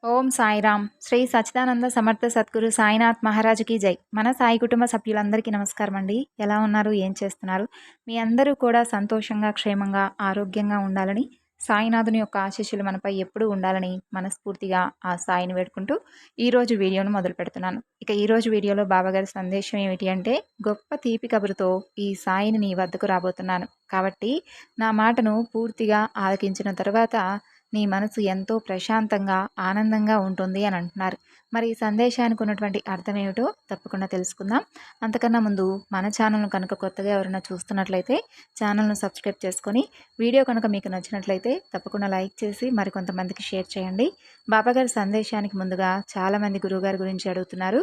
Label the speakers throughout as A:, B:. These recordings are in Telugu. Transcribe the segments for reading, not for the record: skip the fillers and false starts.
A: ఓం సాయిరామ్. శ్రీ సచ్చిదానంద సమర్థ సద్గురు సాయినాథ్ మహారాజుకి జై. మన సాయి కుటుంబ సభ్యులందరికీ నమస్కారం అండి. ఎలా ఉన్నారు, ఏం చేస్తున్నారు? మీ అందరూ కూడా సంతోషంగా, క్షేమంగా, ఆరోగ్యంగా ఉండాలని, సాయినాథుని యొక్క ఆశీస్సులు మనపై ఎప్పుడూ ఉండాలని మనస్ఫూర్తిగా ఆ సాయిని వేడుకుంటూ ఈరోజు వీడియోను మొదలు పెడుతున్నాను. ఇక ఈరోజు వీడియోలో బాబాగారి సందేశం ఏమిటి అంటే, గొప్ప తీపి కబురుతో ఈ సాయిని నీ వద్దకు రాబోతున్నాను కాబట్టి నా మాటను పూర్తిగా ఆలకించిన తర్వాత నీ మనసు ఎంతో ప్రశాంతంగా, ఆనందంగా ఉంటుంది అని అంటున్నారు. మరి ఈ సందేశానికి ఉన్నటువంటి అర్థం ఏమిటో తప్పకుండా తెలుసుకుందాం. అంతకన్నా ముందు మన ఛానల్ను కనుక కొత్తగా ఎవరైనా చూస్తున్నట్లయితే ఛానల్ను సబ్స్క్రైబ్ చేసుకొని, వీడియో కనుక మీకు నచ్చినట్లయితే తప్పకుండా లైక్ చేసి మరికొంతమందికి షేర్ చేయండి. బాబాగారి సందేశానికి ముందుగా చాలామంది గురువుగారి గురించి అడుగుతున్నారు.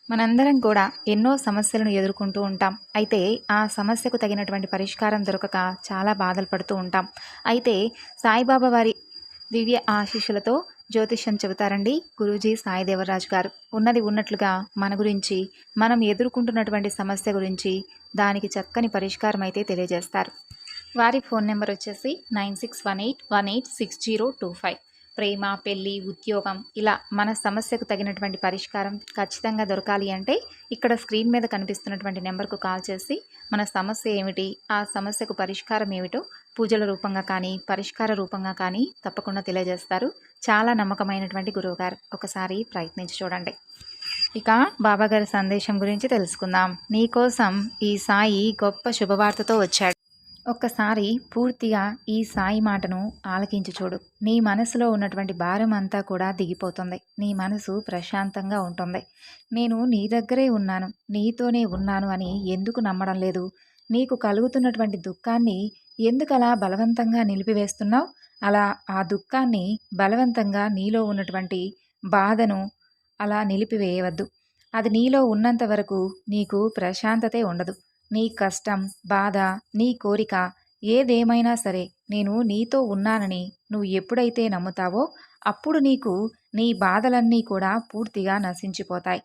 A: మనందరం కూడా ఎన్నో సమస్యలను ఎదుర్కొంటూ ఉంటాం. అయితే ఆ సమస్యకు తగినటువంటి పరిష్కారం దొరకక చాలా బాధలు పడుతూ ఉంటాం. అయితే సాయిబాబా వారి దివ్య ఆశీస్సులతో జ్యోతిష్యం చెబుతారండి గురూజీ సాయి దేవరాజు గారు. ఉన్నది ఉన్నట్లుగా మన గురించి, మనం ఎదుర్కొంటున్నటువంటి సమస్య గురించి, దానికి చక్కని పరిష్కారం అయితే తెలియజేస్తారు. వారి ఫోన్ నెంబర్ వచ్చేసి 9618186025. ప్రేమ, పెళ్ళి, ఉద్యోగం, ఇలా మన సమస్యకు తగినటువంటి పరిష్కారం ఖచ్చితంగా దొరకాలి అంటే ఇక్కడ స్క్రీన్ మీద కనిపిస్తున్నటువంటి నెంబర్కు కాల్ చేసి మన సమస్య ఏమిటి, ఆ సమస్యకు పరిష్కారం ఏమిటో పూజల రూపంగా కానీ, పరిష్కార రూపంగా కానీ తప్పకుండా తెలియజేస్తారు. చాలా నమ్మకమైనటువంటి గురువుగారు. ఒకసారి ప్రయత్నించి చూడండి. ఇక బాబాగారి సందేశం గురించి తెలుసుకుందాం. నీకోసం ఈ సాయి గొప్ప శుభవార్తతో వచ్చాడు. ఒక్కసారి పూర్తిగా ఈ సాయి మాటను ఆలకించి చూడు. నీ మనసులో ఉన్నటువంటి భారం అంతా కూడా దిగిపోతుంది. నీ మనసు ప్రశాంతంగా ఉంటుంది. నేను నీ దగ్గరే ఉన్నాను, నీతోనే ఉన్నాను అని ఎందుకు నమ్మడం లేదు? నీకు కలుగుతున్నటువంటి దుఃఖాన్ని ఎందుకలా బలవంతంగా నిలిపివేస్తున్నావు? అలా ఆ దుఃఖాన్ని బలవంతంగా, నీలో ఉన్నటువంటి బాధను అలా నిలిపివేయవద్దు. అది నీలో ఉన్నంత వరకు నీకు ప్రశాంతతే ఉండదు. నీ కష్టం, బాధ, నీ కోరిక ఏదేమైనా సరే నేను నీతో ఉన్నానని నువ్వు ఎప్పుడైతే నమ్ముతావో అప్పుడు నీకు నీ బాధలన్నీ కూడా పూర్తిగా నశించిపోతాయి.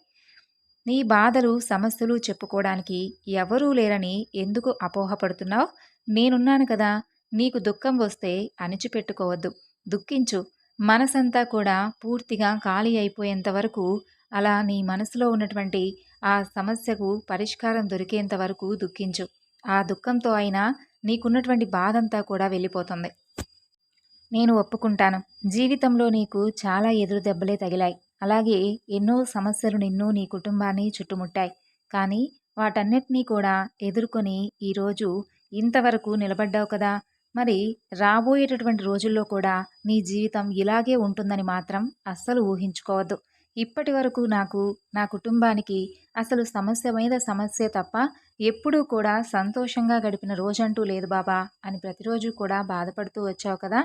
A: నీ బాధలు, సమస్యలు చెప్పుకోవడానికి ఎవరూ లేరని ఎందుకు అపోహపడుతున్నావు? నేనున్నాను కదా. నీకు దుఃఖం వస్తే అణిచిపెట్టుకోవద్దు, దుఃఖించు. మనసంతా కూడా పూర్తిగా ఖాళీ అయిపోయేంత వరకు అలా నీ మనసులో ఉన్నటువంటి ఆ సమస్యకు పరిష్కారం దొరికేంత వరకు దుఃఖించు. ఆ దుఃఖంతో అయినా నీకున్నటువంటి బాధంతా కూడా వెళ్ళిపోతుంది. నేను ఒప్పుకుంటాను, జీవితంలో నీకు చాలా ఎదురు దెబ్బలే తగిలాయి. అలాగే ఎన్నో సమస్యలు నిన్ను, నీ కుటుంబాన్ని చుట్టుముట్టాయి. కానీ వాటన్నిటినీ కూడా ఎదుర్కొని ఈరోజు ఇంతవరకు నిలబడ్డావు కదా. మరి రాబోయేటటువంటి రోజుల్లో కూడా నీ జీవితం ఇలాగే ఉంటుందని మాత్రం అస్సలు ఊహించుకోవద్దు. ఇప్పటి వరకు నాకు, నా కుటుంబానికి అసలు సమస్య మీద సమస్య తప్ప ఎప్పుడూ కూడా సంతోషంగా గడిపిన రోజంటూ లేదు బాబా అని ప్రతిరోజు కూడా బాధపడుతూ వచ్చావు కదా.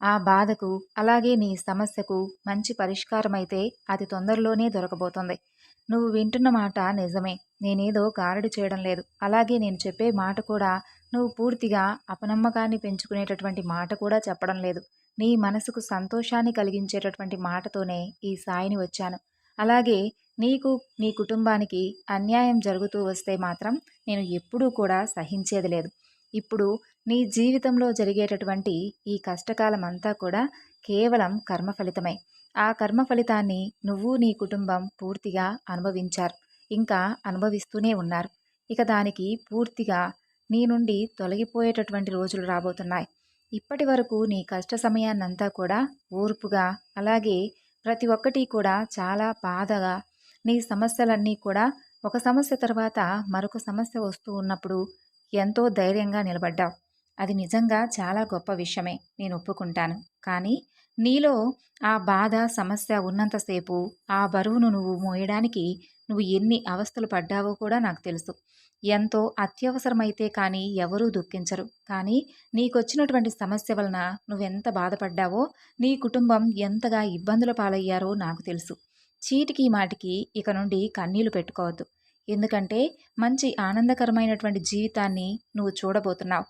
A: ఆ బాధకు, అలాగే నీ సమస్యకు మంచి పరిష్కారం అయితే అతి తొందరలోనే దొరకబోతుంది. నువ్వు వింటున్న మాట నిజమే. నేనేదో గారడి చేయడం లేదు. అలాగే నేను చెప్పే మాట కూడా నువ్వు పూర్తిగా అపనమ్మకాన్ని పెంచుకునేటటువంటి మాట కూడా చెప్పడం లేదు. నీ మనసుకు సంతోషాన్ని కలిగించేటటువంటి మాటతోనే ఈ సాయిని వచ్చాను. అలాగే నీకు, నీ కుటుంబానికి అన్యాయం జరుగుతూ వస్తే మాత్రం నేను ఎప్పుడూ కూడా సహించేది లేదు. ఇప్పుడు నీ జీవితంలో జరిగేటటువంటి ఈ కష్టకాలం అంతా కూడా కేవలం కర్మ ఫలితమే. ఆ కర్మ ఫలితాన్ని నువ్వు, నీ కుటుంబం పూర్తిగా అనుభవించారు, ఇంకా అనుభవిస్తూనే ఉన్నారు. ఇక దానికి పూర్తిగా నీ నుండి తొలగిపోయేటటువంటి రోజులు రాబోతున్నాయి. ఇప్పటి వరకు నీ కష్ట సమయాన్నంతా కూడా ఓర్పుగా, అలాగే ప్రతి ఒక్కటి కూడా చాలా బాధగా, నీ సమస్యలన్నీ కూడా ఒక సమస్య తర్వాత మరొక సమస్య వస్తూ ఉన్నప్పుడు ఎంతో ధైర్యంగా నిలబడ్డావు. అది నిజంగా చాలా గొప్ప విషయమే, నేను ఒప్పుకుంటాను. కానీ నీలో ఆ బాధ, సమస్య ఉన్నంతసేపు ఆ బరువును నువ్వు మోయడానికి నువ్వు ఎన్ని అవస్థలు పడ్డావో కూడా నాకు తెలుసు. ఎంతో అత్యవసరమైతే కానీ ఎవరూ దుఃఖించరు. కానీ నీకొచ్చినటువంటి సమస్య వలన నువ్వెంత బాధపడ్డావో, నీ కుటుంబం ఎంతగా ఇబ్బందుల పాలయ్యారో నాకు తెలుసు. చీటికి మాటికి ఇక నుండి కన్నీళ్లు పెట్టుకోవద్దు. ఎందుకంటే మంచి ఆనందకరమైనటువంటి జీవితాన్ని నువ్వు చూడబోతున్నావు.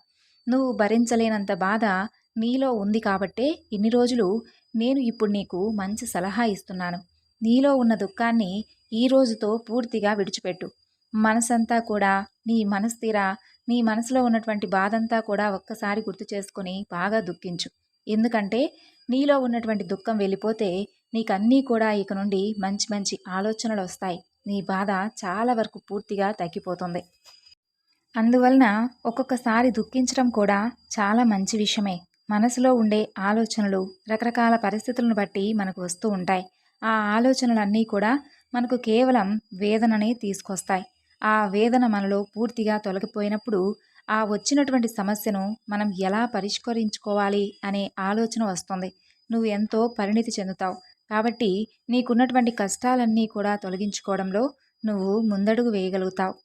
A: నువ్వు భరించలేనంత బాధ నీలో ఉంది కాబట్టే ఇన్ని రోజులు నేను ఇప్పుడు నీకు మంచి సలహా ఇస్తున్నాను. నీలో ఉన్న దుఃఖాన్ని ఈ రోజుతో పూర్తిగా విడిచిపెట్టు. మనసంతా కూడా నీ మనస్థిర, నీ మనసులో ఉన్నటువంటి బాధంతా కూడా ఒక్కసారి గుర్తు చేసుకొని బాగా దుఃఖించు. ఎందుకంటే నీలో ఉన్నటువంటి దుఃఖం వెళ్ళిపోతే నీకన్నీ కూడా ఇక నుండి మంచి మంచి ఆలోచనలు వస్తాయి. నీ బాధ చాలా వరకు పూర్తిగా తగ్గిపోతుంది. అందువలన ఒక్కొక్కసారి దుఃఖించడం కూడా చాలా మంచి విషయమే. మనసులో ఉండే ఆలోచనలు రకరకాల పరిస్థితులను బట్టి మనకు వస్తూ ఉంటాయి. ఆ ఆలోచనలన్నీ కూడా మనకు కేవలం వేదననే తీసుకొస్తాయి. ఆ వేదన మనలో పూర్తిగా తొలగిపోయినప్పుడు ఆ వచ్చినటువంటి సమస్యను మనం ఎలా పరిష్కరించుకోవాలి అనే ఆలోచన వస్తుంది. నువ్వు ఎంతో పరిణితి చెందుతావు. కాబట్టి నీకున్నటువంటి కష్టాలన్నీ కూడా తొలగించుకోవడంలో నువ్వు ముందడుగు వేయగలుగుతావు.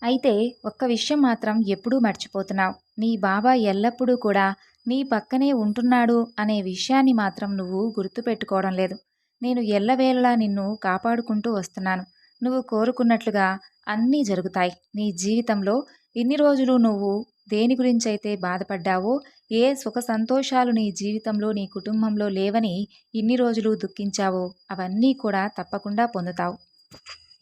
A: అయితే ఒక్క విషయం మాత్రం ఎప్పుడూ మర్చిపోతున్నావు. నీ బాబా ఎల్లప్పుడూ కూడా నీ పక్కనే ఉంటున్నాడు అనే విషయాన్ని మాత్రం నువ్వు గుర్తుపెట్టుకోవడం లేదు. నేను ఎల్లవేళలా నిన్ను కాపాడుకుంటూ వస్తున్నాను. నువ్వు కోరుకున్నట్లుగా అన్నీ జరుగుతాయి. నీ జీవితంలో ఇన్ని రోజులు నువ్వు దేని గురించైతే బాధపడ్డావో, ఏ సుఖ సంతోషాలు నీ జీవితంలో నీ కుటుంబంలో లేవని ఇన్ని రోజులు దుఃఖించావో అవన్నీ కూడా తప్పకుండా పొందుతావు.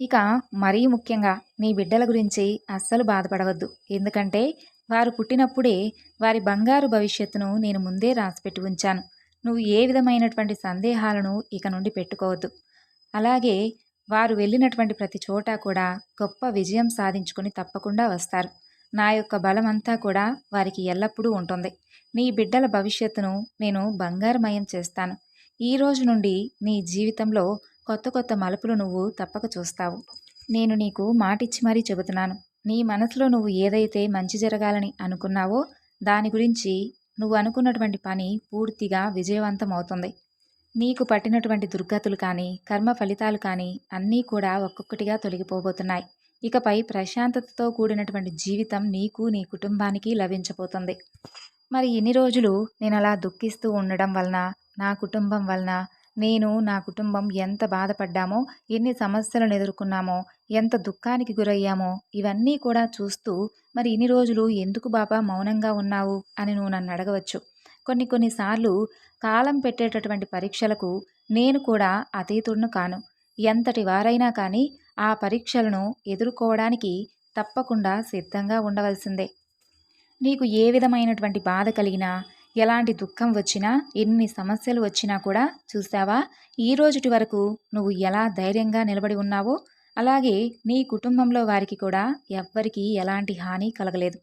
A: ఇక మరీ ముఖ్యంగా నీ బిడ్డల గురించి అస్సలు బాధపడవద్దు. ఎందుకంటే వారు పుట్టినప్పుడే వారి బంగారు భవిష్యత్తును నేను ముందే రాసిపెట్టి ఉంచాను. నువ్వు ఏ విధమైనటువంటి సందేహాలను ఇక నుండి పెట్టుకోవద్దు. అలాగే వారు వెళ్ళినటువంటి ప్రతి చోట కూడా గొప్ప విజయం సాధించుకుని తప్పకుండా వస్తారు. నా యొక్క బలమంతా కూడా వారికి ఎల్లప్పుడూ ఉంటుంది. నీ బిడ్డల భవిష్యత్తును నేను బంగారమయం చేస్తాను. ఈ రోజు నుండి నీ జీవితంలో కొత్త కొత్త మలుపులు నువ్వు తప్పక చూస్తావు. నేను నీకు మాటిచ్చి మరీ చెబుతున్నాను. నీ మనసులో నువ్వు ఏదైతే మంచి జరగాలని అనుకున్నావో దాని గురించి నువ్వు అనుకున్నటువంటి పని పూర్తిగా విజయవంతం అవుతుంది. నీకు పట్టినటువంటి దుర్గతులు కానీ, కర్మ ఫలితాలు కానీ అన్నీ కూడా ఒక్కొక్కటిగా తొలగిపోబోతున్నాయి. ఇకపై ప్రశాంతతతో కూడినటువంటి జీవితం నీకు, నీ కుటుంబానికి లభించబోతుంది. మరి ఇన్ని రోజులు నేను అలా దుఃఖిస్తూ ఉండడం వలన, నా కుటుంబం వలన, నేను నా కుటుంబం ఎంత బాధపడ్డామో, ఎన్ని సమస్యలను ఎదుర్కొన్నామో, ఎంత దుఃఖానికి గురయ్యామో ఇవన్నీ కూడా చూస్తూ మరి ఇన్ని రోజులు ఎందుకు బాబా మౌనంగా ఉన్నావు అని నువ్వు నన్ను అడగవచ్చు. కొన్నిసార్లు కాలం పెట్టేటటువంటి పరీక్షలకు నేను కూడా అతీతుడును కాను. ఎంతటి వారైనా కానీ ఆ పరీక్షలను ఎదుర్కోవడానికి తప్పకుండా సిద్ధంగా ఉండవలసిందే. నీకు ఏ విధమైనటువంటి బాధ కలిగినా, ఎలాంటి దుఃఖం వచ్చినా, ఎన్ని సమస్యలు వచ్చినా కూడా చూసావా, ఈ రోజుటి వరకు నువ్వు ఎలా ధైర్యంగా నిలబడి ఉన్నావో అలాగే నీ కుటుంబంలో వారికి కూడా ఎవ్వరికీ ఎలాంటి హాని కలగలేదు.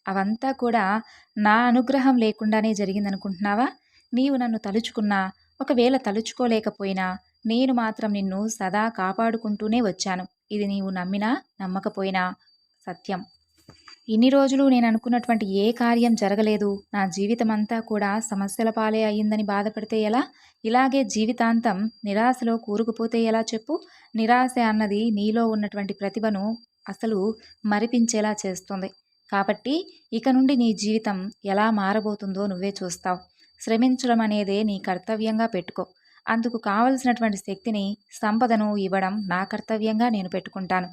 A: అవంతా కూడా నా అనుగ్రహం లేకుండానే జరిగిందనుకుంటున్నావా? నీవు నన్ను తలుచుకున్నా, ఒకవేళ తలుచుకోలేకపోయినా నేను మాత్రం నిన్ను సదా కాపాడుకుంటూనే వచ్చాను. ఇది నీవు నమ్మినా నమ్మకపోయినా సత్యం. ఇన్ని రోజులు నేను అనుకున్నటువంటి ఏ కార్యం జరగలేదు, నా జీవితం అంతా కూడా సమస్యల పాలే అయ్యిందని బాధపడితే ఎలా? ఇలాగే జీవితాంతం నిరాశలో కూరుకుపోతే ఎలా చెప్పు? నిరాశ అన్నది నీలో ఉన్నటువంటి ప్రతిభను అసలు మరిపించేలా చేస్తుంది. కాబట్టి ఇక నుండి నీ జీవితం ఎలా మారబోతుందో నువ్వే చూస్తావు. శ్రమించడం అనేదే నీ కర్తవ్యంగా పెట్టుకో. అందుకు కావలసినటువంటి శక్తిని, సంపదను ఇవ్వడం నా కర్తవ్యంగా నేను పెట్టుకుంటాను.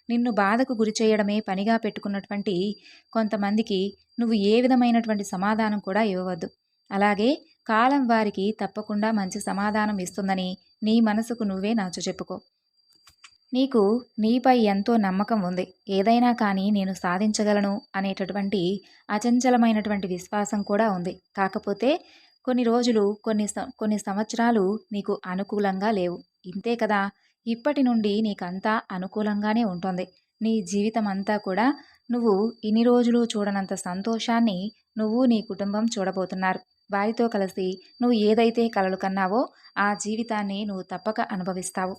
A: నిన్ను బాధకు గురి చేయడమే పనిగా పెట్టుకున్నటువంటి కొంతమందికి నువ్వు ఏ విధమైనటువంటి సమాధానం కూడా ఇవ్వవద్దు. అలాగే కాలం వారికి తప్పకుండా మంచి సమాధానం ఇస్తుందని నీ మనసుకు నువ్వే నచ్చచెప్పుకో. నీకు నీపై ఎంతో నమ్మకం ఉంది. ఏదైనా కానీ నేను సాధించగలను అనేటటువంటి అచంచలమైనటువంటి విశ్వాసం కూడా ఉంది. కాకపోతే కొన్ని రోజులు, కొన్ని సంవత్సరాలు నీకు అనుకూలంగా లేవు. ఇంతే కదా, ఇప్పటి నుండి నీకంతా అనుకూలంగానే ఉంటుంది. నీ జీవితం అంతా కూడా నువ్వు ఇన్ని రోజులు చూడనంత సంతోషాన్ని నువ్వు, నీ కుటుంబం చూడబోతున్నారు. వారితో కలిసి నువ్వు ఏదైతే కలలు కన్నావో ఆ జీవితాన్ని నువ్వు తప్పక అనుభవిస్తావు.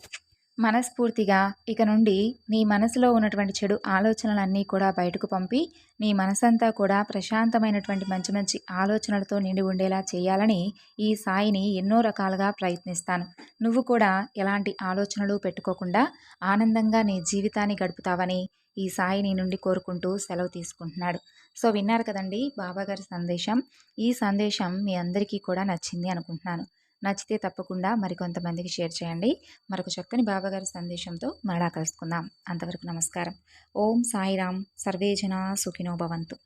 A: మనస్ఫూర్తిగా ఇక నుండి నీ మనసులో ఉన్నటువంటి చెడు ఆలోచనలన్నీ కూడా బయటకు పంపి నీ మనసంతా కూడా ప్రశాంతమైనటువంటి మంచి మంచి ఆలోచనలతో నిండి ఉండేలా చేయాలని ఈ సాయిని ఎన్నో రకాలుగా ప్రయత్నిస్తాను. నువ్వు కూడా ఎలాంటి ఆలోచనలు పెట్టుకోకుండా ఆనందంగా నీ జీవితాన్ని గడుపుతావని ఈ సాయి నీ నుండి కోరుకుంటూ సెలవు తీసుకుంటున్నాడు. సో విన్నారు కదండి బాబాగారి సందేశం. ఈ సందేశం మీ అందరికీ కూడా నచ్చింది అనుకుంటున్నాను. నచ్చితే తప్పకుండా మరికొంతమందికి షేర్ చేయండి. మరొక చక్కని బాబాగారి సందేశంతో మరలా కలుసుకుందాం. అంతవరకు నమస్కారం. ఓం సాయిరామ్. సర్వే జనా సుఖినో భవంతు.